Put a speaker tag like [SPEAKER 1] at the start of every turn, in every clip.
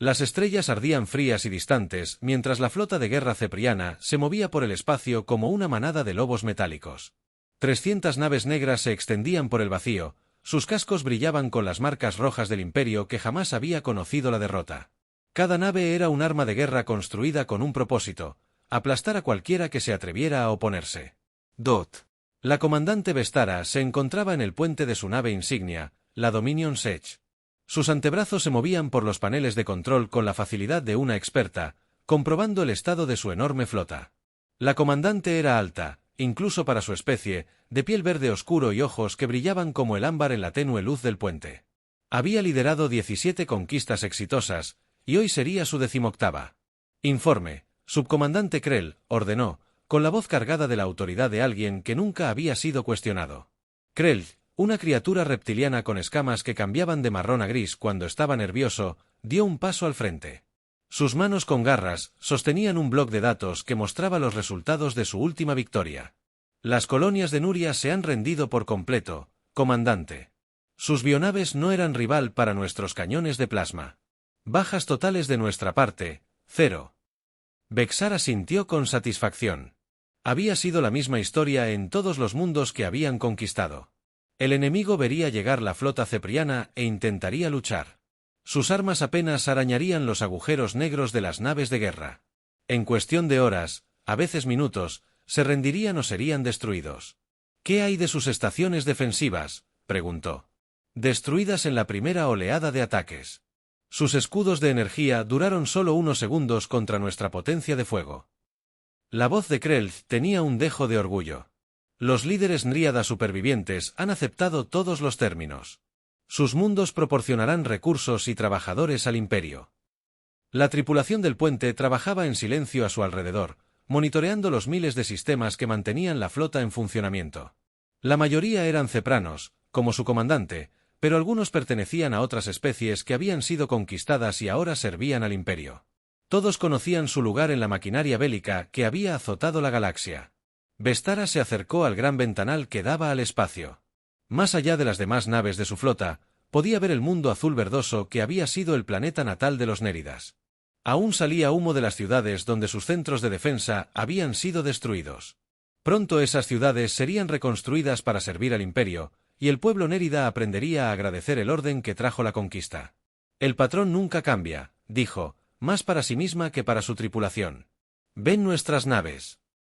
[SPEAKER 1] Las estrellas ardían frías y distantes, mientras la flota de guerra cepriana se movía por el espacio como una manada de lobos metálicos. 300 naves negras se extendían por el vacío, sus cascos brillaban con las marcas rojas del imperio que jamás había conocido la derrota. Cada nave era un arma de guerra construida con un propósito: aplastar a cualquiera que se atreviera a oponerse. La comandante Vestara se encontraba en el puente de su nave insignia, la Dominion Sech. Sus antebrazos se movían por los paneles de control con la facilidad de una experta, comprobando el estado de su enorme flota. La comandante era alta, incluso para su especie, de piel verde oscuro y ojos que brillaban como el ámbar en la tenue luz del puente. Había liderado 17 conquistas exitosas, y hoy sería su 18ª. Informe, subcomandante Krell, ordenó, con la voz cargada de la autoridad de alguien que nunca había sido cuestionado. Krell, una criatura reptiliana con escamas que cambiaban de marrón a gris cuando estaba nervioso, dio un paso al frente. Sus manos con garras sostenían un bloc de datos que mostraba los resultados de su última victoria. Las colonias de Nuria se han rendido por completo, comandante. Sus bionaves no eran rival para nuestros cañones de plasma. Bajas totales de nuestra parte, 0. Vexar asintió con satisfacción. Había sido la misma historia en todos los mundos que habían conquistado. El enemigo vería llegar la flota cepriana e intentaría luchar. Sus armas apenas arañarían los agujeros negros de las naves de guerra. En cuestión de horas, a veces minutos, se rendirían o serían destruidos. ¿Qué hay de sus estaciones defensivas?, preguntó. Destruidas en la primera oleada de ataques. Sus escudos de energía duraron solo unos segundos contra nuestra potencia de fuego. La voz de Krell tenía un dejo de orgullo. Los líderes nríadas supervivientes han aceptado todos los términos. Sus mundos proporcionarán recursos y trabajadores al imperio. La tripulación del puente trabajaba en silencio a su alrededor, monitoreando los miles de sistemas que mantenían la flota en funcionamiento. La mayoría eran cepranos, como su comandante, pero algunos pertenecían a otras especies que habían sido conquistadas y ahora servían al imperio. Todos conocían su lugar en la maquinaria bélica que había azotado la galaxia. Vestara se acercó al gran ventanal que daba al espacio. Más allá de las demás naves de su flota, podía ver el mundo azul verdoso que había sido el planeta natal de los Néridas. Aún salía humo de las ciudades donde sus centros de defensa habían sido destruidos. Pronto esas ciudades serían reconstruidas para servir al imperio, y el pueblo nérida aprendería a agradecer el orden que trajo la conquista. El patrón nunca cambia, dijo, más para sí misma que para su tripulación. Ven nuestras naves.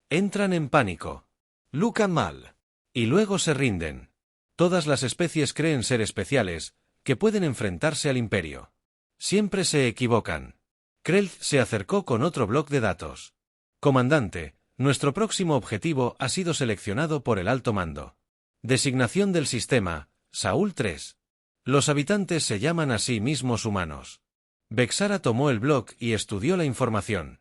[SPEAKER 1] Entran en pánico. Luchan mal. Y luego se rinden. Todas las especies creen ser especiales, que pueden enfrentarse al imperio. Siempre se equivocan. Krell se acercó con otro bloc de datos. Comandante, nuestro próximo objetivo ha sido seleccionado por el alto mando. Designación del sistema, Saúl 3. Los habitantes se llaman a sí mismos humanos. Vexara tomó el bloc y estudió la información.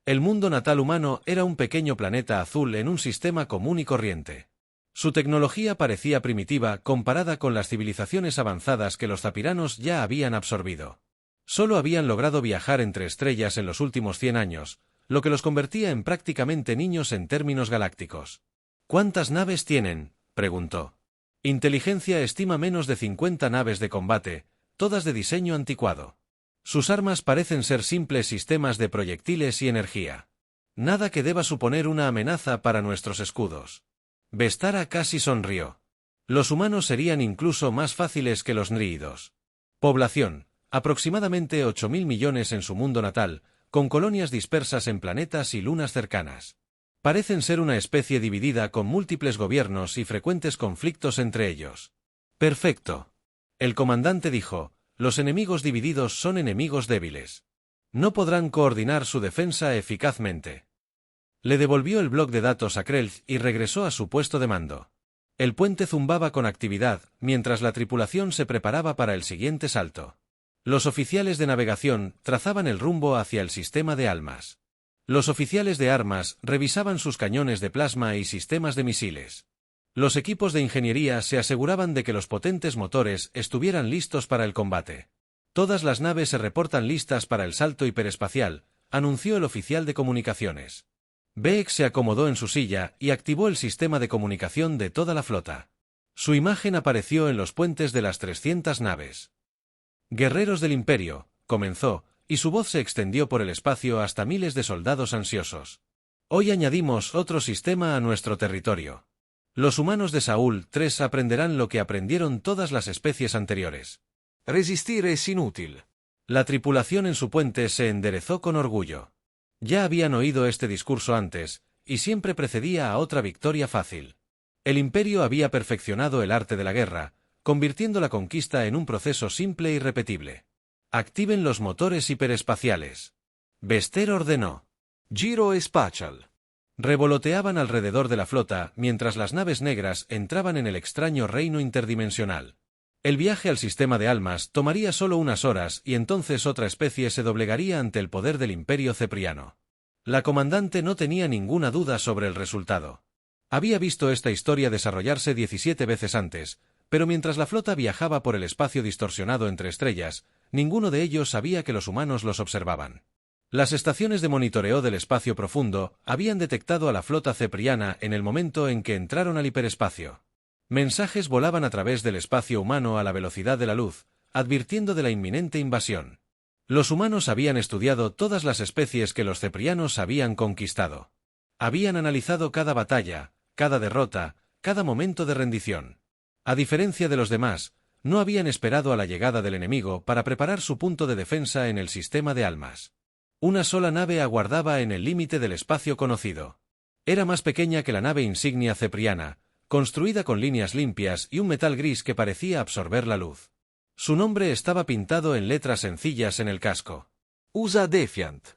[SPEAKER 1] El mundo natal humano era un pequeño planeta azul en un sistema común y corriente. Su tecnología parecía primitiva comparada con las civilizaciones avanzadas que los zapiranos ya habían absorbido. Solo habían logrado viajar entre estrellas en los últimos 100 años, lo que los convertía en prácticamente niños en términos galácticos. ¿Cuántas naves tienen?, preguntó. Inteligencia estima menos de 50 naves de combate, todas de diseño anticuado. Sus armas parecen ser simples sistemas de proyectiles y energía. Nada que deba suponer una amenaza para nuestros escudos. Vestara casi sonrió. Los humanos serían incluso más fáciles que los nríidos. Población, aproximadamente 8.000 millones en su mundo natal, con colonias dispersas en planetas y lunas cercanas. Parecen ser una especie dividida con múltiples gobiernos y frecuentes conflictos entre ellos. Perfecto. El comandante dijo, los enemigos divididos son enemigos débiles. No podrán coordinar su defensa eficazmente. Le devolvió el bloc de datos a Krell y regresó a su puesto de mando. El puente zumbaba con actividad, mientras la tripulación se preparaba para el siguiente salto. Los oficiales de navegación trazaban el rumbo hacia el sistema de almas. Los oficiales de armas revisaban sus cañones de plasma y sistemas de misiles. Los equipos de ingeniería se aseguraban de que los potentes motores estuvieran listos para el combate. Todas las naves se reportan listas para el salto hiperespacial, anunció el oficial de comunicaciones. Beek se acomodó en su silla y activó el sistema de comunicación de toda la flota. Su imagen apareció en los puentes de las 300 naves. Guerreros del Imperio, comenzó, y su voz se extendió por el espacio hasta miles de soldados ansiosos. Hoy añadimos otro sistema a nuestro territorio. Los humanos de Saúl 3 aprenderán lo que aprendieron todas las especies anteriores.
[SPEAKER 2] Resistir es inútil.
[SPEAKER 1] La tripulación en su puente se enderezó con orgullo. Ya habían oído este discurso antes, y siempre precedía a otra victoria fácil. El imperio había perfeccionado el arte de la guerra, convirtiendo la conquista en un proceso simple y repetible. Activen los motores hiperespaciales. Bester ordenó.
[SPEAKER 2] Giro espacial.
[SPEAKER 1] Revoloteaban alrededor de la flota mientras las naves negras entraban en el extraño reino interdimensional. El viaje al sistema de almas tomaría solo unas horas y entonces otra especie se doblegaría ante el poder del imperio cepriano. La comandante no tenía ninguna duda sobre el resultado. Había visto esta historia desarrollarse 17 veces antes, pero mientras la flota viajaba por el espacio distorsionado entre estrellas, ninguno de ellos sabía que los humanos los observaban. Las estaciones de monitoreo del espacio profundo habían detectado a la flota cepriana en el momento en que entraron al hiperespacio. Mensajes volaban a través del espacio humano a la velocidad de la luz, advirtiendo de la inminente invasión. Los humanos habían estudiado todas las especies que los ceprianos habían conquistado. Habían analizado cada batalla, cada derrota, cada momento de rendición. A diferencia de los demás, no habían esperado a la llegada del enemigo para preparar su punto de defensa en el sistema de almas. Una sola nave aguardaba en el límite del espacio conocido. Era más pequeña que la nave insignia cepriana, construida con líneas limpias y un metal gris que parecía absorber la luz. Su nombre estaba pintado en letras sencillas en el casco.
[SPEAKER 2] USA Defiant.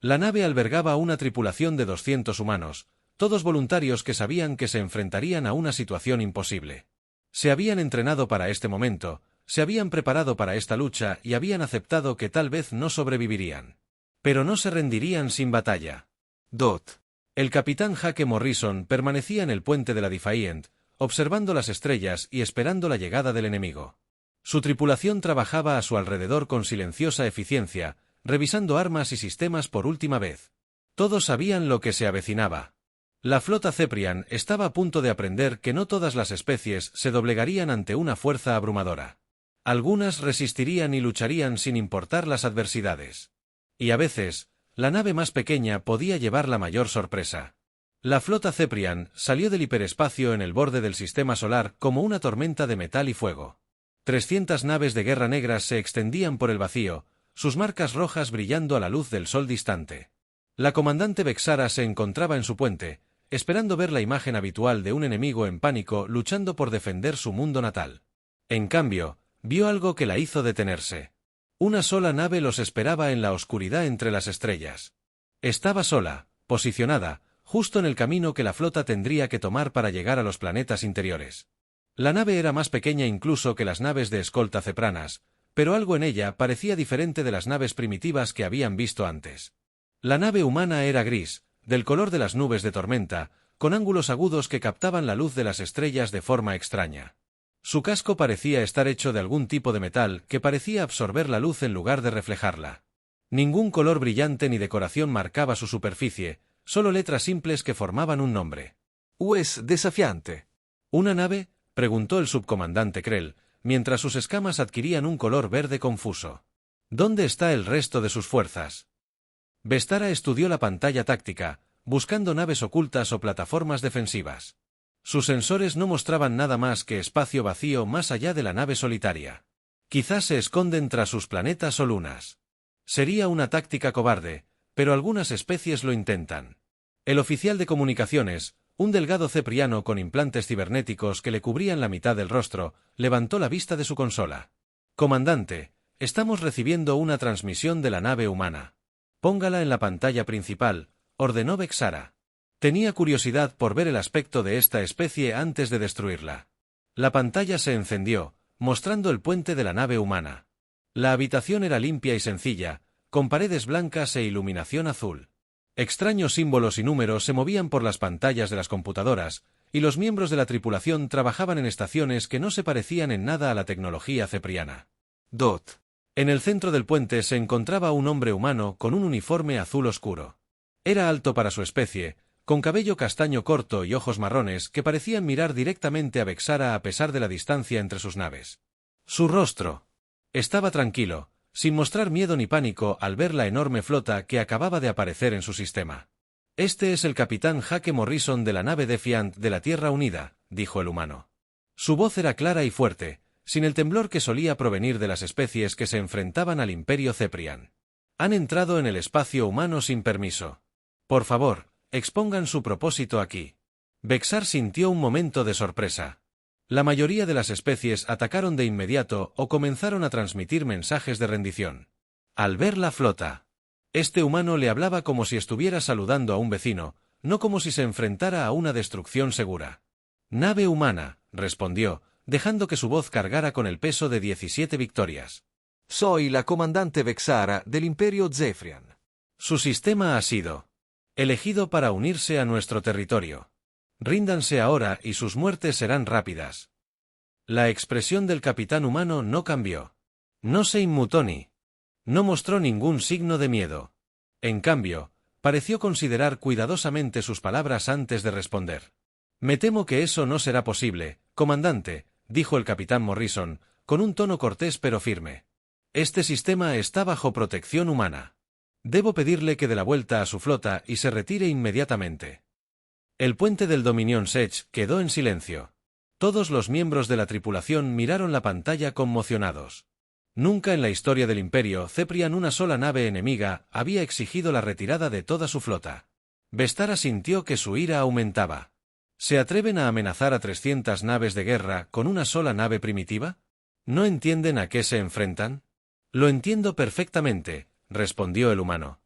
[SPEAKER 1] La nave albergaba una tripulación de 200 humanos, todos voluntarios que sabían que se enfrentarían a una situación imposible. Se habían entrenado para este momento, se habían preparado para esta lucha y habían aceptado que tal vez no sobrevivirían. Pero no se rendirían sin batalla.
[SPEAKER 2] Dot.
[SPEAKER 1] El capitán Jake Morrison permanecía en el puente de la Defiant, observando las estrellas y esperando la llegada del enemigo. Su tripulación trabajaba a su alrededor con silenciosa eficiencia, revisando armas y sistemas por última vez. Todos sabían lo que se avecinaba. La flota Ceprian estaba a punto de aprender que no todas las especies se doblegarían ante una fuerza abrumadora. Algunas resistirían y lucharían sin importar las adversidades. Y a veces, la nave más pequeña podía llevar la mayor sorpresa. La flota Ceprian salió del hiperespacio en el borde del sistema solar como una tormenta de metal y fuego. 300 naves de guerra negras se extendían por el vacío, sus marcas rojas brillando a la luz del sol distante. La comandante Vexara se encontraba en su puente, esperando ver la imagen habitual de un enemigo en pánico luchando por defender su mundo natal. En cambio, vio algo que la hizo detenerse. Una sola nave los esperaba en la oscuridad entre las estrellas. Estaba sola, posicionada, justo en el camino que la flota tendría que tomar para llegar a los planetas interiores. La nave era más pequeña incluso que las naves de escolta cepranas, pero algo en ella parecía diferente de las naves primitivas que habían visto antes. La nave humana era gris, del color de las nubes de tormenta, con ángulos agudos que captaban la luz de las estrellas de forma extraña. Su casco parecía estar hecho de algún tipo de metal que parecía absorber la luz en lugar de reflejarla. Ningún color brillante ni decoración marcaba su superficie, solo letras simples que formaban un nombre.
[SPEAKER 2] US Desafiante.
[SPEAKER 1] ¿Una nave?, preguntó el subcomandante Krell, mientras sus escamas adquirían un color verde confuso. ¿Dónde está el resto de sus fuerzas? Vestara estudió la pantalla táctica, buscando naves ocultas o plataformas defensivas. Sus sensores no mostraban nada más que espacio vacío más allá de la nave solitaria. Quizás se esconden tras sus planetas o lunas. Sería una táctica cobarde, pero algunas especies lo intentan. El oficial de comunicaciones, un delgado cepriano con implantes cibernéticos que le cubrían la mitad del rostro, levantó la vista de su consola. «Comandante, estamos recibiendo una transmisión de la nave humana. Póngala en la pantalla principal», ordenó Vexara. Tenía curiosidad por ver el aspecto de esta especie antes de destruirla. La pantalla se encendió, mostrando el puente de la nave humana. La habitación era limpia y sencilla, con paredes blancas e iluminación azul. Extraños símbolos y números se movían por las pantallas de las computadoras, y los miembros de la tripulación trabajaban en estaciones que no se parecían en nada a la tecnología cepriana.
[SPEAKER 2] Dot.
[SPEAKER 1] En el centro del puente se encontraba un hombre humano con un uniforme azul oscuro. Era alto para su especie, con cabello castaño corto y ojos marrones que parecían mirar directamente a Vexara a pesar de la distancia entre sus naves. Su rostro estaba tranquilo, sin mostrar miedo ni pánico al ver la enorme flota que acababa de aparecer en su sistema. «Este es el capitán Jake Morrison de la nave Defiant de la Tierra Unida», dijo el humano. Su voz era clara y fuerte, sin el temblor que solía provenir de las especies que se enfrentaban al Imperio Ceprian. «Han entrado en el espacio humano sin permiso. Por favor, expongan su propósito aquí». Vexar sintió un momento de sorpresa. La mayoría de las especies atacaron de inmediato o comenzaron a transmitir mensajes de rendición. Al ver la flota, este humano le hablaba como si estuviera saludando a un vecino, no como si se enfrentara a una destrucción segura. «Nave humana», respondió, dejando que su voz cargara con el peso de 17 victorias.
[SPEAKER 2] Soy la comandante Vexara del Imperio Zefrian.
[SPEAKER 1] Su sistema ha sido elegido para unirse a nuestro territorio. Ríndanse ahora y sus muertes serán rápidas. La expresión del capitán humano no cambió. No se inmutó no mostró ningún signo de miedo. En cambio, pareció considerar cuidadosamente sus palabras antes de responder. «Me temo que eso no será posible, comandante», dijo el capitán Morrison, con un tono cortés pero firme. «Este sistema está bajo protección humana. Debo pedirle que dé la vuelta a su flota y se retire inmediatamente». El puente del Dominion Sech quedó en silencio. Todos los miembros de la tripulación miraron la pantalla conmocionados. Nunca en la historia del Imperio Ceprian una sola nave enemiga había exigido la retirada de toda su flota. Vestara sintió que su ira aumentaba. ¿Se atreven a amenazar a 300 naves de guerra con una sola nave primitiva? ¿No entienden a qué se enfrentan? «Lo entiendo perfectamente», respondió el humano.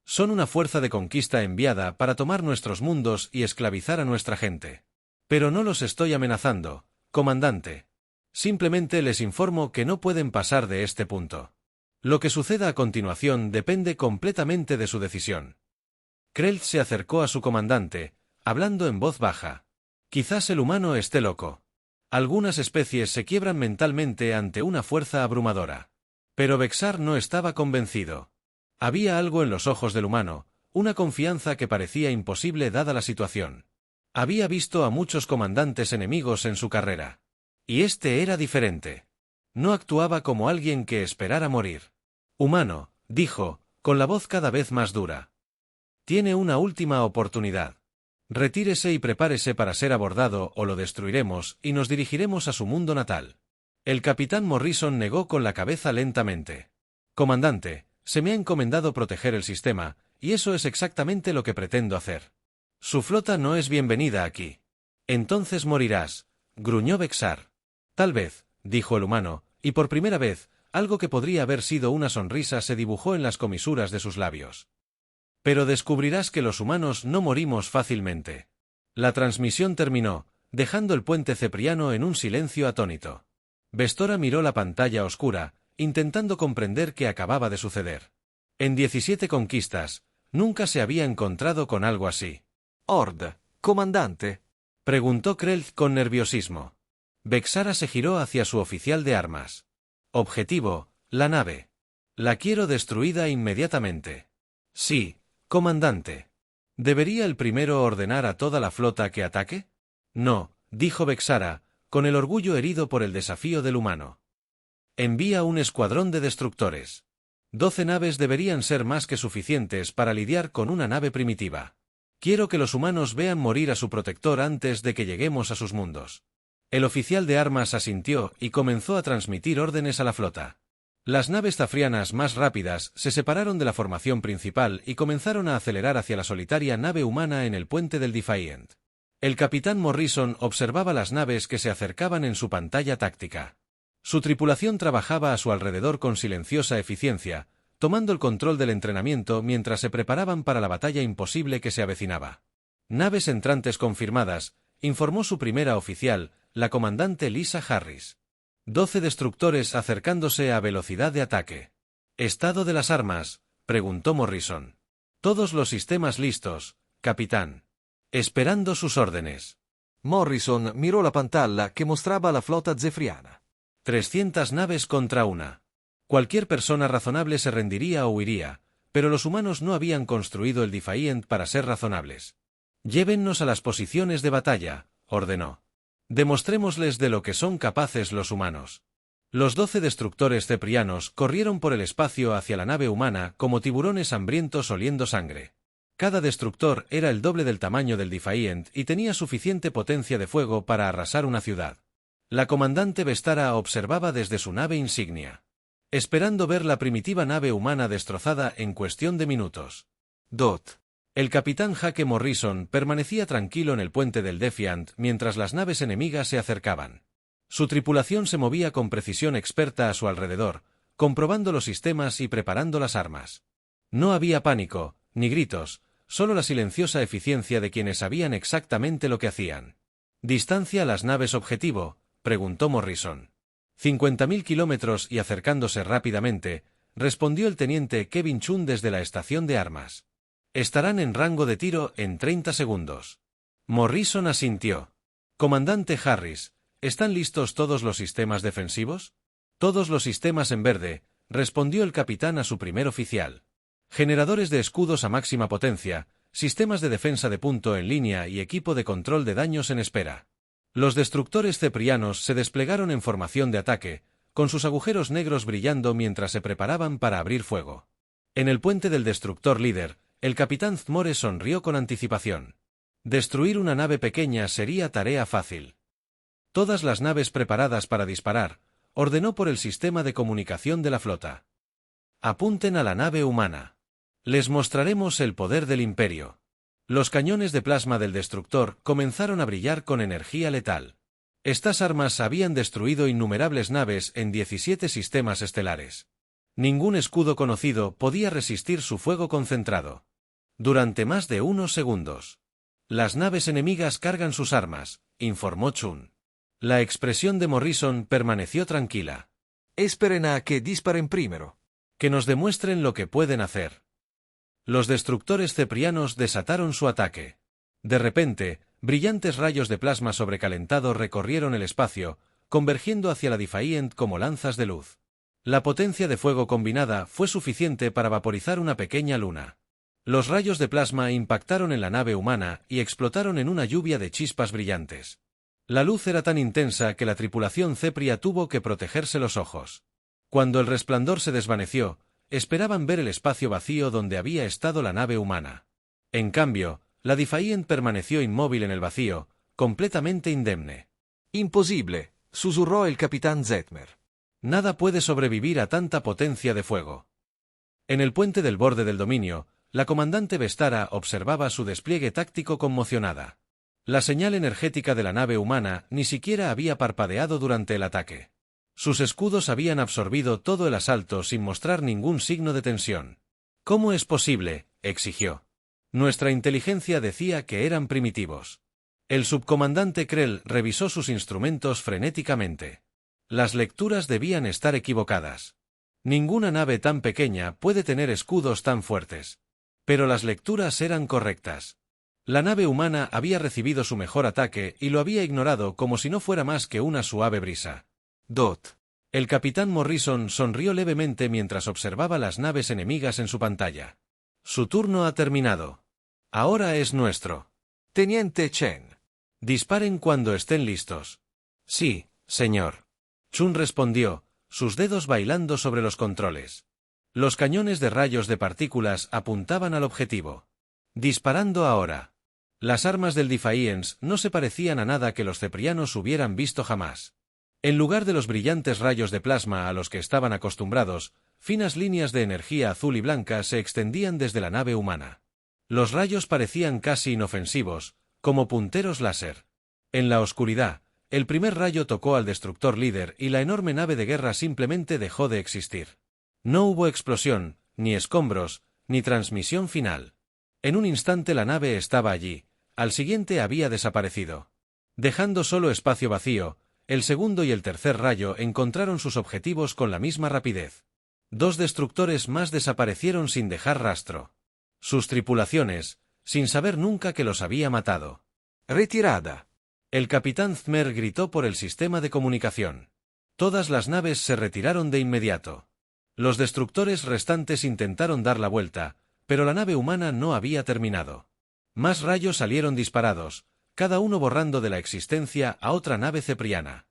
[SPEAKER 1] «Son una fuerza de conquista enviada para tomar nuestros mundos y esclavizar a nuestra gente. Pero no los estoy amenazando, comandante. Simplemente les informo que no pueden pasar de este punto. Lo que suceda a continuación depende completamente de su decisión». Krell se acercó a su comandante, hablando en voz baja. «Quizás el humano esté loco. Algunas especies se quiebran mentalmente ante una fuerza abrumadora». Pero Vexar no estaba convencido. Había algo en los ojos del humano, una confianza que parecía imposible dada la situación. Había visto a muchos comandantes enemigos en su carrera. Y este era diferente. No actuaba como alguien que esperara morir. «Humano», dijo, con la voz cada vez más dura. «Tiene una última oportunidad. Retírese y prepárese para ser abordado o lo destruiremos y nos dirigiremos a su mundo natal». El capitán Morrison negó con la cabeza lentamente. «Comandante, se me ha encomendado proteger el sistema, y eso es exactamente lo que pretendo hacer. Su flota no es bienvenida aquí». «Entonces morirás», gruñó Vexar. «Tal vez», dijo el humano, y por primera vez, algo que podría haber sido una sonrisa se dibujó en las comisuras de sus labios. «Pero descubrirás que los humanos no morimos fácilmente». La transmisión terminó, dejando el puente cepriano en un silencio atónito. Vestora miró la pantalla oscura, intentando comprender qué acababa de suceder. En 17 conquistas, nunca se había encontrado con algo así.
[SPEAKER 2] «Ord, comandante»,
[SPEAKER 1] preguntó Krell con nerviosismo. Vexara se giró hacia su oficial de armas. «Objetivo, la nave. La quiero destruida inmediatamente». «Sí, comandante». «¿Debería el primero ordenar a toda la flota que ataque?» «No», dijo Vexara, con el orgullo herido por el desafío del humano. «Envía un escuadrón de destructores. 12 naves deberían ser más que suficientes para lidiar con una nave primitiva. Quiero que los humanos vean morir a su protector antes de que lleguemos a sus mundos». El oficial de armas asintió y comenzó a transmitir órdenes a la flota. Las naves zafrianas más rápidas se separaron de la formación principal y comenzaron a acelerar hacia la solitaria nave humana en el puente del Defiant. El capitán Morrison observaba las naves que se acercaban en su pantalla táctica. Su tripulación trabajaba a su alrededor con silenciosa eficiencia, tomando el control del entrenamiento mientras se preparaban para la batalla imposible que se avecinaba. «Naves entrantes confirmadas», informó su primera oficial, la comandante Lisa Harris. 12 destructores acercándose a velocidad de ataque. «¿Estado de las armas?», preguntó Morrison. «Todos los sistemas listos, capitán. Esperando sus órdenes».
[SPEAKER 2] Morrison miró la pantalla que mostraba la flota zefriana.
[SPEAKER 1] 300 naves contra una. Cualquier persona razonable se rendiría o huiría, pero los humanos no habían construido el Defiant para ser razonables. «Llévennos a las posiciones de batalla», ordenó. «Demostrémosles de lo que son capaces los humanos». Los 12 destructores ceprianos corrieron por el espacio hacia la nave humana como tiburones hambrientos oliendo sangre. Cada destructor era el doble del tamaño del Defiant y tenía suficiente potencia de fuego para arrasar una ciudad. La comandante Vestara observaba desde su nave insignia, esperando ver la primitiva nave humana destrozada en cuestión de minutos. El capitán Jake Morrison permanecía tranquilo en el puente del Defiant mientras las naves enemigas se acercaban. Su tripulación se movía con precisión experta a su alrededor, comprobando los sistemas y preparando las armas. No había pánico, ni gritos, solo la silenciosa eficiencia de quienes sabían exactamente lo que hacían. ¿Distancia a las naves objetivo?, preguntó Morrison. 50.000 kilómetros y acercándose rápidamente, respondió el teniente Kevin Chun desde la estación de armas. Estarán en rango de tiro en 30 segundos. Morrison asintió. Comandante Harris, ¿están listos todos los sistemas defensivos? Todos los sistemas en verde, respondió el capitán a su primer oficial. Generadores de escudos a máxima potencia, sistemas de defensa de punto en línea y equipo de control de daños en espera. Los destructores ceprianos se desplegaron en formación de ataque, con sus agujeros negros brillando mientras se preparaban para abrir fuego. En el puente del destructor líder, el capitán Thmore sonrió con anticipación. Destruir una nave pequeña sería tarea fácil. Todas las naves preparadas para disparar, ordenó por el sistema de comunicación de la flota. Apunten a la nave humana. Les mostraremos el poder del Imperio. Los cañones de plasma del destructor comenzaron a brillar con energía letal. Estas armas habían destruido innumerables naves en 17 sistemas estelares. Ningún escudo conocido podía resistir su fuego concentrado. Durante más de unos segundos. Las naves enemigas cargan sus armas, informó Chun. La expresión de Morrison permaneció tranquila.
[SPEAKER 2] Esperen a que disparen primero.
[SPEAKER 1] Que nos demuestren lo que pueden hacer. Los destructores ceprianos desataron su ataque. De repente, brillantes rayos de plasma sobrecalentado recorrieron el espacio, convergiendo hacia la Defiant como lanzas de luz. La potencia de fuego combinada fue suficiente para vaporizar una pequeña luna. Los rayos de plasma impactaron en la nave humana y explotaron en una lluvia de chispas brillantes. La luz era tan intensa que la tripulación cepria tuvo que protegerse los ojos. Cuando el resplandor se desvaneció, esperaban ver el espacio vacío donde había estado la nave humana. En cambio, la Defiant permaneció inmóvil en el vacío, completamente indemne.
[SPEAKER 2] Imposible, susurró el capitán Zetmer.
[SPEAKER 1] Nada puede sobrevivir a tanta potencia de fuego. En el puente del borde del dominio, la comandante Vestara observaba su despliegue táctico conmocionada. La señal energética de la nave humana ni siquiera había parpadeado durante el ataque. Sus escudos habían absorbido todo el asalto sin mostrar ningún signo de tensión. ¿Cómo es posible?, exigió. Nuestra inteligencia decía que eran primitivos. El subcomandante Krell revisó sus instrumentos frenéticamente. Las lecturas debían estar equivocadas. Ninguna nave tan pequeña puede tener escudos tan fuertes. Pero las lecturas eran correctas. La nave humana había recibido su mejor ataque y lo había ignorado como si no fuera más que una suave brisa. El capitán Morrison sonrió levemente mientras observaba las naves enemigas en su pantalla. Su turno ha terminado. Ahora es nuestro.
[SPEAKER 2] Teniente Chen.
[SPEAKER 1] Disparen cuando estén listos. Sí, señor. Chun respondió, sus dedos bailando sobre los controles. Los cañones de rayos de partículas apuntaban al objetivo. Disparando ahora. Las armas del Defiant no se parecían a nada que los ceprianos hubieran visto jamás. En lugar de los brillantes rayos de plasma a los que estaban acostumbrados, finas líneas de energía azul y blanca se extendían desde la nave humana. Los rayos parecían casi inofensivos, como punteros láser. En la oscuridad, el primer rayo tocó al destructor líder y la enorme nave de guerra simplemente dejó de existir. No hubo explosión, ni escombros, ni transmisión final. En un instante la nave estaba allí, al siguiente había desaparecido. Dejando solo espacio vacío, el segundo y el tercer rayo encontraron sus objetivos con la misma rapidez. 2 destructores más desaparecieron sin dejar rastro. Sus tripulaciones, sin saber nunca que los había matado.
[SPEAKER 2] Retirada.
[SPEAKER 1] El capitán Thmer gritó por el sistema de comunicación. Todas las naves se retiraron de inmediato. Los destructores restantes intentaron dar la vuelta, pero la nave humana no había terminado. Más rayos salieron disparados, cada uno borrando de la existencia a otra nave cepriana.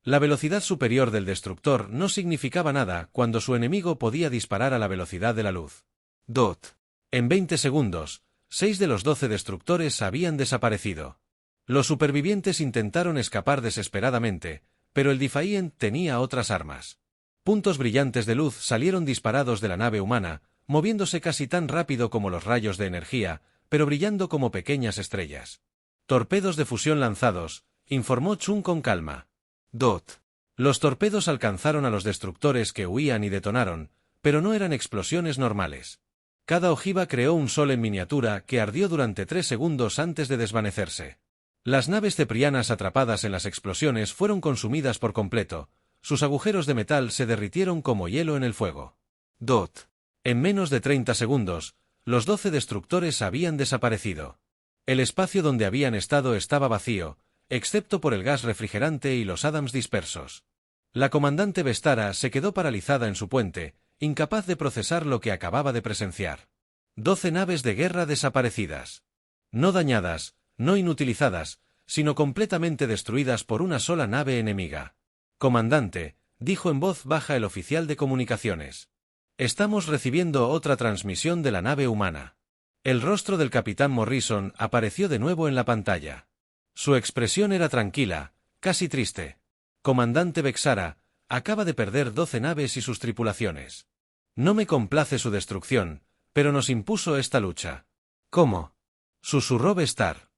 [SPEAKER 1] La velocidad superior del destructor no significaba nada cuando su enemigo podía disparar a la velocidad de la luz.
[SPEAKER 2] Dot.
[SPEAKER 1] En 20 segundos, 6 de los 12 destructores habían desaparecido. Los supervivientes intentaron escapar desesperadamente, pero el Defiant tenía otras armas. Puntos brillantes de luz salieron disparados de la nave humana, moviéndose casi tan rápido como los rayos de energía, pero brillando como pequeñas estrellas. Torpedos de fusión lanzados, informó Chun con calma.
[SPEAKER 2] Dot.
[SPEAKER 1] Los torpedos alcanzaron a los destructores que huían y detonaron, pero no eran explosiones normales. Cada ojiva creó un sol en miniatura que ardió durante 3 segundos antes de desvanecerse. Las naves ceprianas atrapadas en las explosiones fueron consumidas por completo, sus agujeros de metal se derritieron como hielo en el fuego.
[SPEAKER 2] Dot.
[SPEAKER 1] En menos de 30 segundos, los 12 destructores habían desaparecido. El espacio donde habían estado estaba vacío, excepto por el gas refrigerante y los Adams dispersos. La comandante Vestara se quedó paralizada en su puente, incapaz de procesar lo que acababa de presenciar. 12 naves de guerra desaparecidas. No dañadas, no inutilizadas, sino completamente destruidas por una sola nave enemiga. Comandante, dijo en voz baja el oficial de comunicaciones. Estamos recibiendo otra transmisión de la nave humana. El rostro del capitán Morrison apareció de nuevo en la pantalla. Su expresión era tranquila, casi triste. Comandante Vexara, acaba de perder 12 naves y sus tripulaciones. No me complace su destrucción, pero nos impuso esta lucha. ¿Cómo? Susurró Vestar.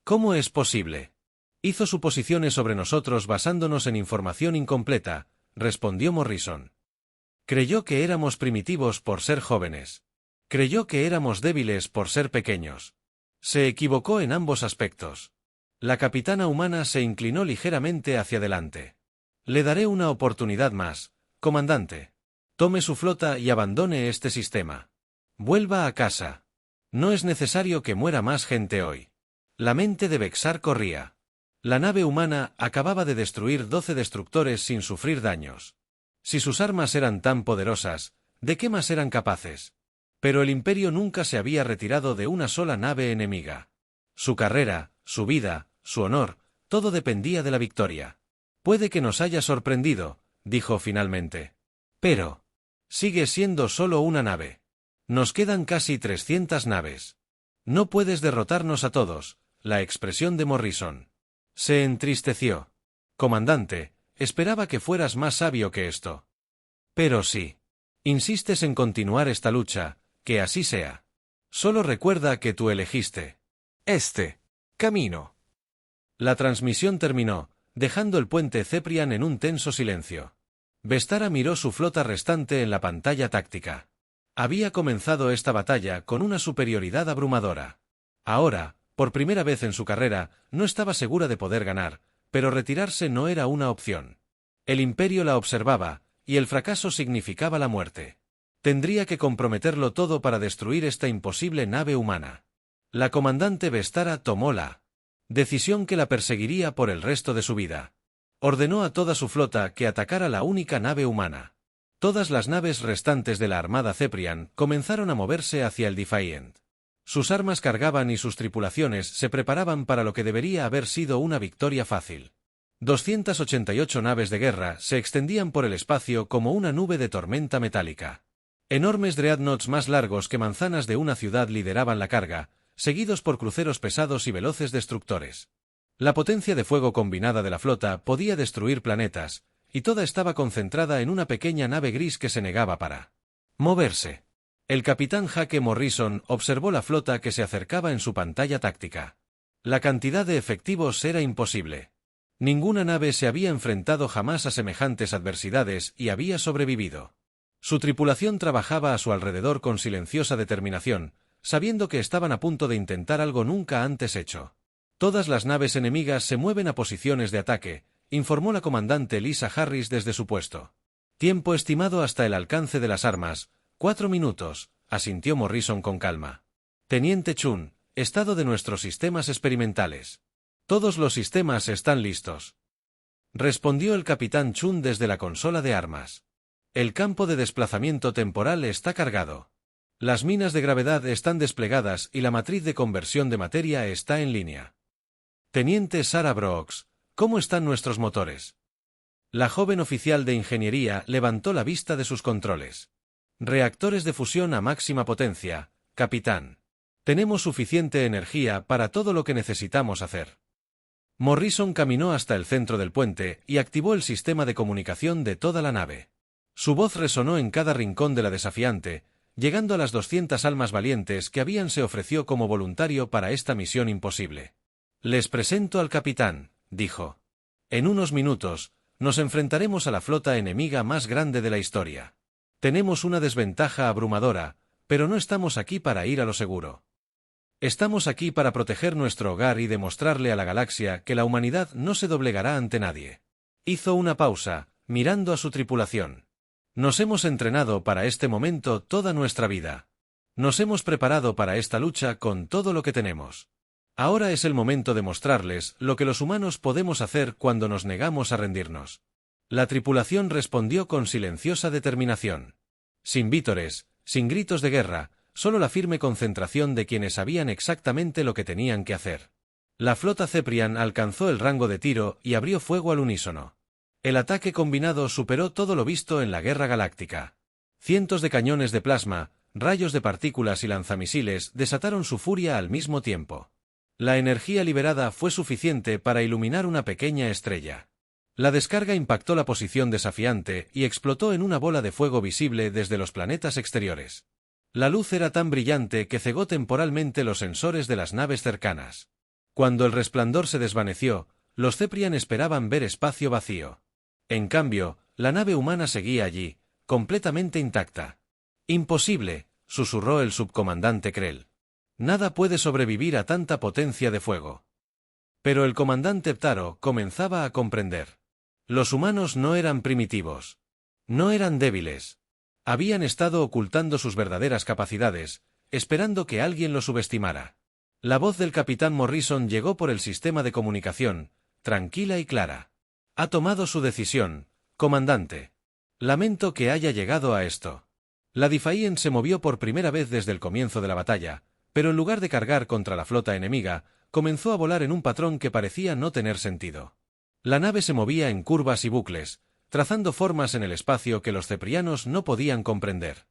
[SPEAKER 1] ¿Cómo es posible? Hizo suposiciones sobre nosotros basándonos en información incompleta, respondió Morrison. Creyó que éramos primitivos por ser jóvenes. Creyó que éramos débiles por ser pequeños. Se equivocó en ambos aspectos. La capitana humana se inclinó ligeramente hacia adelante. Le daré una oportunidad más, comandante. Tome su flota y abandone este sistema. Vuelva a casa. No es necesario que muera más gente hoy. La mente de Vexar corría. La nave humana acababa de destruir 12 destructores sin sufrir daños. Si sus armas eran tan poderosas, ¿de qué más eran capaces? Pero el Imperio nunca se había retirado de una sola nave enemiga. Su carrera, su vida, su honor, todo dependía de la victoria. Puede que nos haya sorprendido, dijo finalmente. Pero sigue siendo solo una nave. Nos quedan casi 300 naves. No puedes derrotarnos a todos, la expresión de Morrison. Se entristeció. Comandante, esperaba que fueras más sabio que esto. Pero sí. Insistes en continuar esta lucha, que así sea. Solo recuerda que tú elegiste
[SPEAKER 2] Este camino.
[SPEAKER 1] La transmisión terminó, dejando el puente Ceprian en un tenso silencio. Vestara miró su flota restante en la pantalla táctica. Había comenzado esta batalla con una superioridad abrumadora. Ahora, por primera vez en su carrera, no estaba segura de poder ganar, pero retirarse no era una opción. El Imperio la observaba, y el fracaso significaba la muerte. Tendría que comprometerlo todo para destruir esta imposible nave humana. La comandante Vestara tomó la decisión que la perseguiría por el resto de su vida. Ordenó a toda su flota que atacara la única nave humana. Todas las naves restantes de la armada Ceprian comenzaron a moverse hacia el Defiant. Sus armas cargaban y sus tripulaciones se preparaban para lo que debería haber sido una victoria fácil. 288 naves de guerra se extendían por el espacio como una nube de tormenta metálica. Enormes dreadnoughts más largos que manzanas de una ciudad lideraban la carga, seguidos por cruceros pesados y veloces destructores. La potencia de fuego combinada de la flota podía destruir planetas, y toda estaba concentrada en una pequeña nave gris que se negaba para moverse. El capitán Jaque Morrison observó la flota que se acercaba en su pantalla táctica. La cantidad de efectivos era imposible. Ninguna nave se había enfrentado jamás a semejantes adversidades y había sobrevivido. Su tripulación trabajaba a su alrededor con silenciosa determinación, sabiendo que estaban a punto de intentar algo nunca antes hecho. Todas las naves enemigas se mueven a posiciones de ataque, informó la comandante Lisa Harris desde su puesto. Tiempo estimado hasta el alcance de las armas, 4 minutos, asintió Morrison con calma. Teniente Chun, estado de nuestros sistemas experimentales. Todos los sistemas están listos. Respondió el capitán Chun desde la consola de armas. El campo de desplazamiento temporal está cargado. Las minas de gravedad están desplegadas y la matriz de conversión de materia está en línea. Teniente Sarah Brooks, ¿cómo están nuestros motores? La joven oficial de ingeniería levantó la vista de sus controles. Reactores de fusión a máxima potencia, capitán. Tenemos suficiente energía para todo lo que necesitamos hacer. Morrison caminó hasta el centro del puente y activó el sistema de comunicación de toda la nave. Su voz resonó en cada rincón de la desafiante, llegando a las 200 almas valientes que se ofreció como voluntario para esta misión imposible. Les presento al capitán, dijo. En unos minutos, nos enfrentaremos a la flota enemiga más grande de la historia. Tenemos una desventaja abrumadora, pero no estamos aquí para ir a lo seguro. Estamos aquí para proteger nuestro hogar y demostrarle a la galaxia que la humanidad no se doblegará ante nadie. Hizo una pausa, mirando a su tripulación. Nos hemos entrenado para este momento toda nuestra vida. Nos hemos preparado para esta lucha con todo lo que tenemos. Ahora es el momento de mostrarles lo que los humanos podemos hacer cuando nos negamos a rendirnos. La tripulación respondió con silenciosa determinación. Sin vítores, sin gritos de guerra, solo la firme concentración de quienes sabían exactamente lo que tenían que hacer. La flota Ceprian alcanzó el rango de tiro y abrió fuego al unísono. El ataque combinado superó todo lo visto en la Guerra Galáctica. Cientos de cañones de plasma, rayos de partículas y lanzamisiles desataron su furia al mismo tiempo. La energía liberada fue suficiente para iluminar una pequeña estrella. La descarga impactó la posición desafiante y explotó en una bola de fuego visible desde los planetas exteriores. La luz era tan brillante que cegó temporalmente los sensores de las naves cercanas. Cuando el resplandor se desvaneció, los Ceprian esperaban ver espacio vacío. En cambio, la nave humana seguía allí, completamente intacta. «Imposible», susurró el subcomandante Krell. «Nada puede sobrevivir a tanta potencia de fuego». Pero el comandante Ptaro comenzaba a comprender. Los humanos no eran primitivos. No eran débiles. Habían estado ocultando sus verdaderas capacidades, esperando que alguien los subestimara. La voz del capitán Morrison llegó por el sistema de comunicación, tranquila y clara. «Ha tomado su decisión, comandante. Lamento que haya llegado a esto». La Defiant se movió por primera vez desde el comienzo de la batalla, pero en lugar de cargar contra la flota enemiga, comenzó a volar en un patrón que parecía no tener sentido. La nave se movía en curvas y bucles, trazando formas en el espacio que los ceprianos no podían comprender.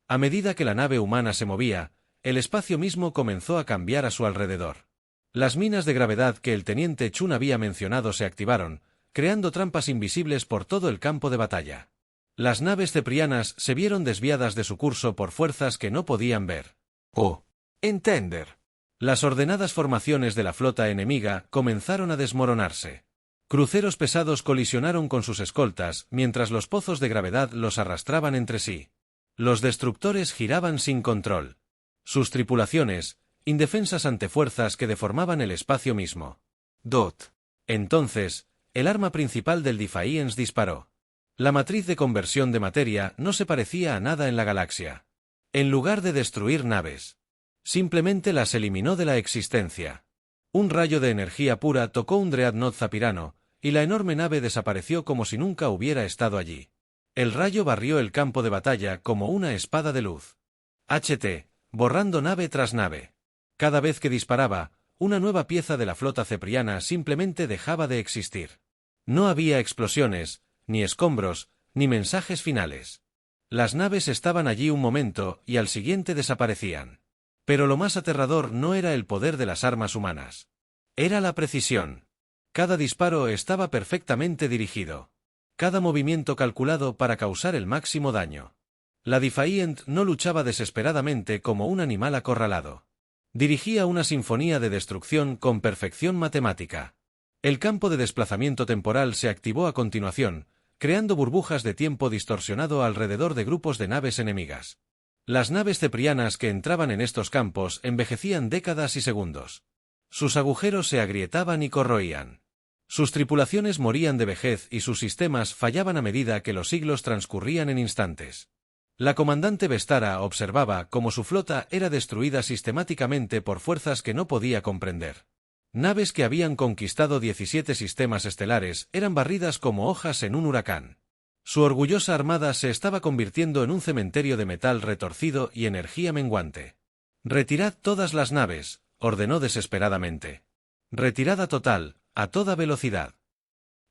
[SPEAKER 1] A medida que la nave humana se movía, el espacio mismo comenzó a cambiar a su alrededor. Las minas de gravedad que el teniente Chun había mencionado se activaron, creando trampas invisibles por todo el campo de batalla. Las naves ceprianas se vieron desviadas de su curso por fuerzas que no podían ver. Entender. Las ordenadas formaciones de la flota enemiga comenzaron a desmoronarse. Cruceros pesados colisionaron con sus escoltas, mientras los pozos de gravedad los arrastraban entre sí. Los destructores giraban sin control. Sus tripulaciones, indefensas ante fuerzas que deformaban el espacio mismo. Entonces, el arma principal del Defiance disparó. La matriz de conversión de materia no se parecía a nada en la galaxia. En lugar de destruir naves, simplemente las eliminó de la existencia. Un rayo de energía pura tocó un Dreadnought Zapirano, y la enorme nave desapareció como si nunca hubiera estado allí. El rayo barrió el campo de batalla como una espada de luz. Borrando nave tras nave. Cada vez que disparaba, una nueva pieza de la flota cepriana simplemente dejaba de existir. No había explosiones, ni escombros, ni mensajes finales. Las naves estaban allí un momento y al siguiente desaparecían. Pero lo más aterrador no era el poder de las armas humanas. Era la precisión. Cada disparo estaba perfectamente dirigido. Cada movimiento calculado para causar el máximo daño. La Defiant no luchaba desesperadamente como un animal acorralado. Dirigía una sinfonía de destrucción con perfección matemática. El campo de desplazamiento temporal se activó a continuación, creando burbujas de tiempo distorsionado alrededor de grupos de naves enemigas. Las naves ceprianas que entraban en estos campos envejecían décadas y segundos. Sus agujeros se agrietaban y corroían. Sus tripulaciones morían de vejez y sus sistemas fallaban a medida que los siglos transcurrían en instantes. La comandante Vestara observaba cómo su flota era destruida sistemáticamente por fuerzas que no podía comprender. Naves que habían conquistado 17 sistemas estelares eran barridas como hojas en un huracán. Su orgullosa armada se estaba convirtiendo en un cementerio de metal retorcido y energía menguante. «Retirad todas las naves», ordenó desesperadamente. «Retirada total, a toda velocidad».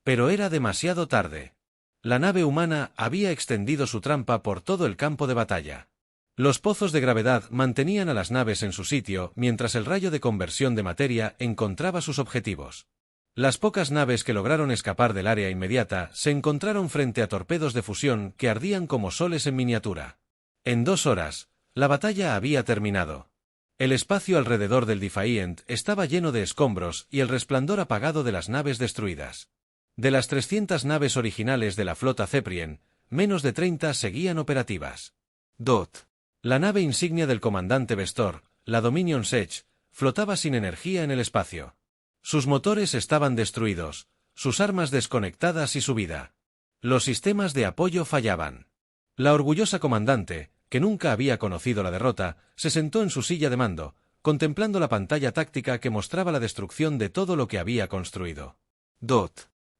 [SPEAKER 1] Pero era demasiado tarde. La nave humana había extendido su trampa por todo el campo de batalla. Los pozos de gravedad mantenían a las naves en su sitio mientras el rayo de conversión de materia encontraba sus objetivos. Las pocas naves que lograron escapar del área inmediata se encontraron frente a torpedos de fusión que ardían como soles en miniatura. En 2 horas, la batalla había terminado. El espacio alrededor del Defiant estaba lleno de escombros y el resplandor apagado de las naves destruidas. De las 300 naves originales de la flota Ceprien, menos de 30 seguían operativas. La nave insignia del comandante Vestor, la Dominion Sedge, flotaba sin energía en el espacio. Sus motores estaban destruidos, sus armas desconectadas y su vida. Los sistemas de apoyo fallaban. La orgullosa comandante, que nunca había conocido la derrota, se sentó en su silla de mando, contemplando la pantalla táctica que mostraba la destrucción de todo lo que había construido.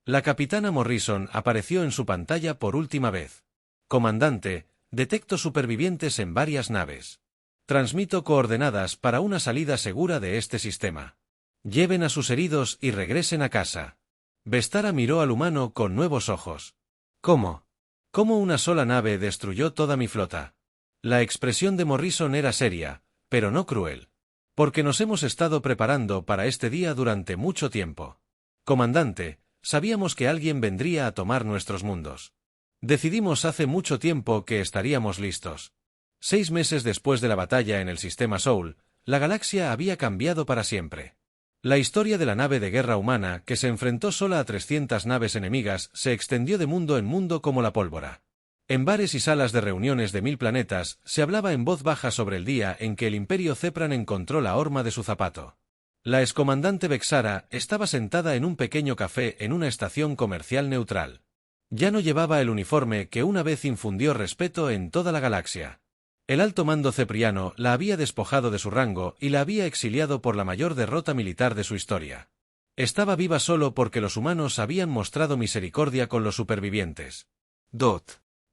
[SPEAKER 1] La capitana Morrison apareció en su pantalla por última vez. Comandante, detecto supervivientes en varias naves. Transmito coordenadas para una salida segura de este sistema. Lleven a sus heridos y regresen a casa. Vestara miró al humano con nuevos ojos. ¿Cómo? ¿Cómo una sola nave destruyó toda mi flota? La expresión de Morrison era seria, pero no cruel. Porque nos hemos estado preparando para este día durante mucho tiempo. Comandante, sabíamos que alguien vendría a tomar nuestros mundos. Decidimos hace mucho tiempo que estaríamos listos. 6 meses después de la batalla en el sistema Soul, la galaxia había cambiado para siempre. La historia de la nave de guerra humana, que se enfrentó sola a 300 naves enemigas, se extendió de mundo en mundo como la pólvora. En bares y salas de reuniones de 1000 planetas, se hablaba en voz baja sobre el día en que el Imperio Cepran encontró la horma de su zapato. La excomandante Vexara estaba sentada en un pequeño café en una estación comercial neutral. Ya no llevaba el uniforme que una vez infundió respeto en toda la galaxia. El alto mando cepriano la había despojado de su rango y la había exiliado por la mayor derrota militar de su historia. Estaba viva solo porque los humanos habían mostrado misericordia con los supervivientes.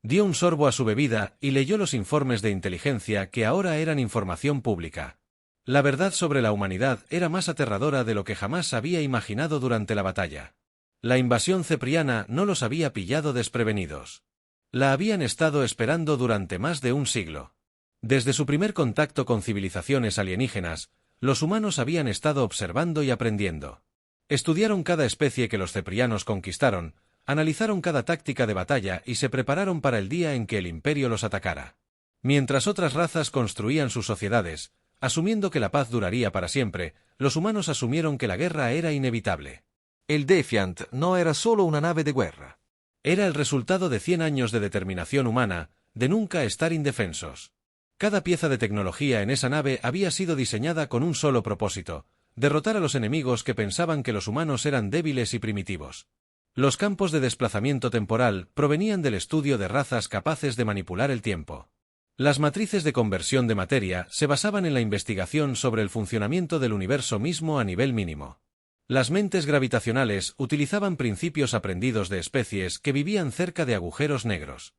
[SPEAKER 1] Dio un sorbo a su bebida y leyó los informes de inteligencia que ahora eran información pública. La verdad sobre la humanidad era más aterradora de lo que jamás había imaginado durante la batalla. La invasión cepriana no los había pillado desprevenidos. La habían estado esperando durante más de un siglo. Desde su primer contacto con civilizaciones alienígenas, los humanos habían estado observando y aprendiendo. Estudiaron cada especie que los ceprianos conquistaron, analizaron cada táctica de batalla y se prepararon para el día en que el Imperio los atacara. Mientras otras razas construían sus sociedades, asumiendo que la paz duraría para siempre, los humanos asumieron que la guerra era inevitable.
[SPEAKER 2] El Defiant no era solo una nave de guerra.
[SPEAKER 1] Era el resultado de 100 años de determinación humana, de nunca estar indefensos. Cada pieza de tecnología en esa nave había sido diseñada con un solo propósito: derrotar a los enemigos que pensaban que los humanos eran débiles y primitivos. Los campos de desplazamiento temporal provenían del estudio de razas capaces de manipular el tiempo. Las matrices de conversión de materia se basaban en la investigación sobre el funcionamiento del universo mismo a nivel mínimo. Las mentes gravitacionales utilizaban principios aprendidos de especies que vivían cerca de agujeros negros.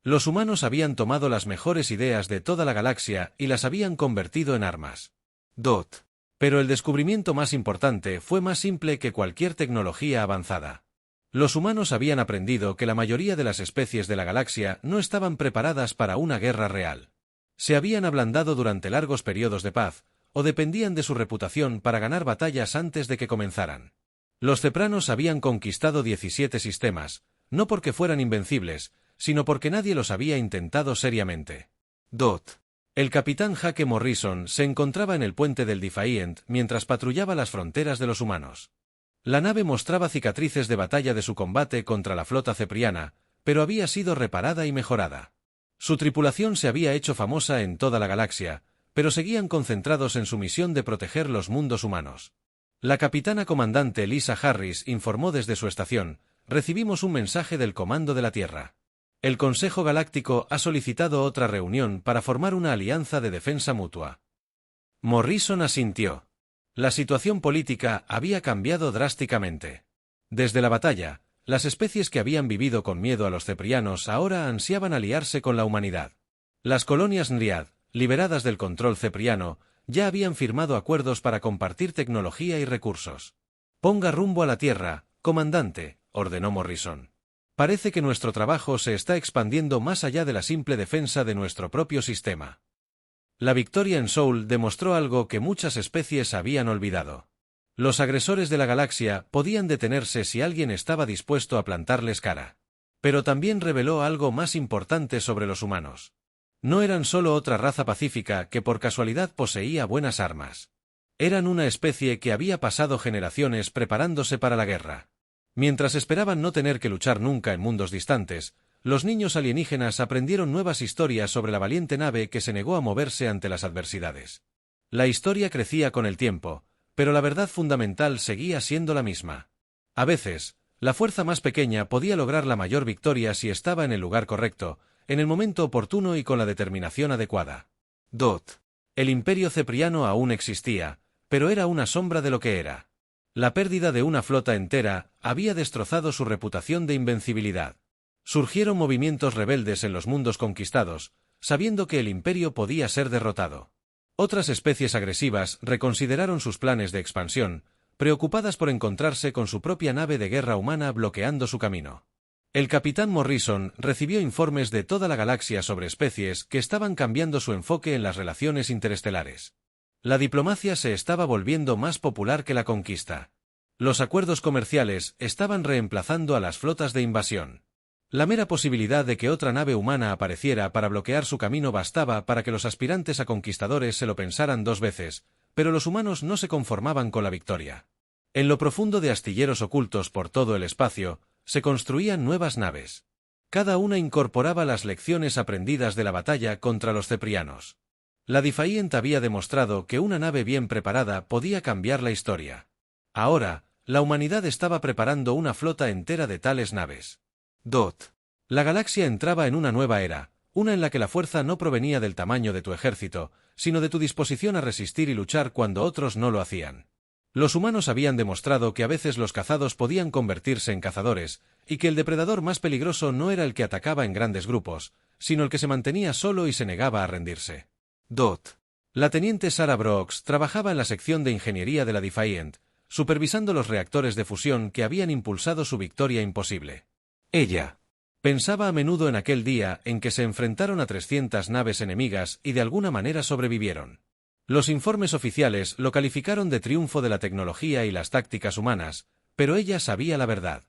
[SPEAKER 1] Los humanos habían tomado las mejores ideas de toda la galaxia y las habían convertido en armas. Pero el descubrimiento más importante fue más simple que cualquier tecnología avanzada. Los humanos habían aprendido que la mayoría de las especies de la galaxia no estaban preparadas para una guerra real. Se habían ablandado durante largos periodos de paz, o dependían de su reputación para ganar batallas antes de que comenzaran. Los cepranos habían conquistado 17 sistemas, no porque fueran invencibles, sino porque nadie los había intentado seriamente. El capitán Jake Morrison se encontraba en el puente del Defiant mientras patrullaba las fronteras de los humanos. La nave mostraba cicatrices de batalla de su combate contra la flota cepriana, pero había sido reparada y mejorada. Su tripulación se había hecho famosa en toda la galaxia, pero seguían concentrados en su misión de proteger los mundos humanos. La capitana comandante Lisa Harris informó desde su estación: recibimos un mensaje del Comando de la Tierra. El Consejo Galáctico ha solicitado otra reunión para formar una alianza de defensa mutua. Morrison asintió. La situación política había cambiado drásticamente. Desde la batalla, las especies que habían vivido con miedo a los ceprianos ahora ansiaban aliarse con la humanidad. Las colonias Nriad, liberadas del control cepriano, ya habían firmado acuerdos para compartir tecnología y recursos. Ponga rumbo a la Tierra, comandante, ordenó Morrison. Parece que nuestro trabajo se está expandiendo más allá de la simple defensa de nuestro propio sistema. La victoria en Soul demostró algo que muchas especies habían olvidado. Los agresores de la galaxia podían detenerse si alguien estaba dispuesto a plantarles cara. Pero también reveló algo más importante sobre los humanos. No eran solo otra raza pacífica que por casualidad poseía buenas armas. Eran una especie que había pasado generaciones preparándose para la guerra. Mientras esperaban no tener que luchar nunca en mundos distantes, los niños alienígenas aprendieron nuevas historias sobre la valiente nave que se negó a moverse ante las adversidades. La historia crecía con el tiempo, pero la verdad fundamental seguía siendo la misma. A veces, la fuerza más pequeña podía lograr la mayor victoria si estaba en el lugar correcto, en el momento oportuno y con la determinación adecuada. El Imperio Cepriano aún existía, pero era una sombra de lo que era. La pérdida de una flota entera había destrozado su reputación de invencibilidad. Surgieron movimientos rebeldes en los mundos conquistados, sabiendo que el imperio podía ser derrotado. Otras especies agresivas reconsideraron sus planes de expansión, preocupadas por encontrarse con su propia nave de guerra humana bloqueando su camino. El capitán Morrison recibió informes de toda la galaxia sobre especies que estaban cambiando su enfoque en las relaciones interestelares. La diplomacia se estaba volviendo más popular que la conquista. Los acuerdos comerciales estaban reemplazando a las flotas de invasión. La mera posibilidad de que otra nave humana apareciera para bloquear su camino bastaba para que los aspirantes a conquistadores se lo pensaran dos veces, pero los humanos no se conformaban con la victoria. En lo profundo de astilleros ocultos por todo el espacio, se construían nuevas naves. Cada una incorporaba las lecciones aprendidas de la batalla contra los ceprianos. La Defiant había demostrado que una nave bien preparada podía cambiar la historia. Ahora, la humanidad estaba preparando una flota entera de tales naves. La galaxia entraba en una nueva era, una en la que la fuerza no provenía del tamaño de tu ejército, sino de tu disposición a resistir y luchar cuando otros no lo hacían. Los humanos habían demostrado que a veces los cazados podían convertirse en cazadores, y que el depredador más peligroso no era el que atacaba en grandes grupos, sino el que se mantenía solo y se negaba a rendirse. La teniente Sarah Brooks trabajaba en la sección de ingeniería de la Defiant, supervisando los reactores de fusión que habían impulsado su victoria imposible. Ella pensaba a menudo en aquel día en que se enfrentaron a 300 naves enemigas y de alguna manera sobrevivieron. Los informes oficiales lo calificaron de triunfo de la tecnología y las tácticas humanas, pero ella sabía la verdad.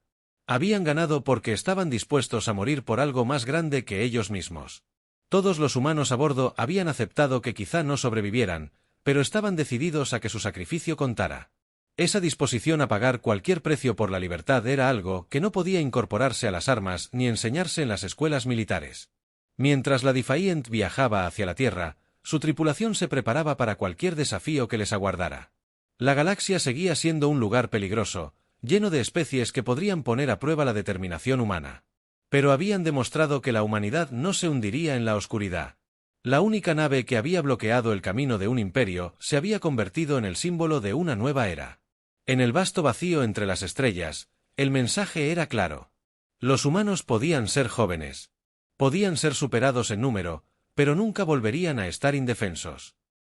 [SPEAKER 1] Habían ganado porque estaban dispuestos a morir por algo más grande que ellos mismos. Todos los humanos a bordo habían aceptado que quizá no sobrevivieran, pero estaban decididos a que su sacrificio contara. Esa disposición a pagar cualquier precio por la libertad era algo que no podía incorporarse a las armas ni enseñarse en las escuelas militares. Mientras la Defiant viajaba hacia la Tierra, su tripulación se preparaba para cualquier desafío que les aguardara. La galaxia seguía siendo un lugar peligroso, lleno de especies que podrían poner a prueba la determinación humana. Pero habían demostrado que la humanidad no se hundiría en la oscuridad. La única nave que había bloqueado el camino de un imperio se había convertido en el símbolo de una nueva era. En el vasto vacío entre las estrellas, el mensaje era claro. Los humanos podían ser jóvenes. Podían ser superados en número, pero nunca volverían a estar indefensos.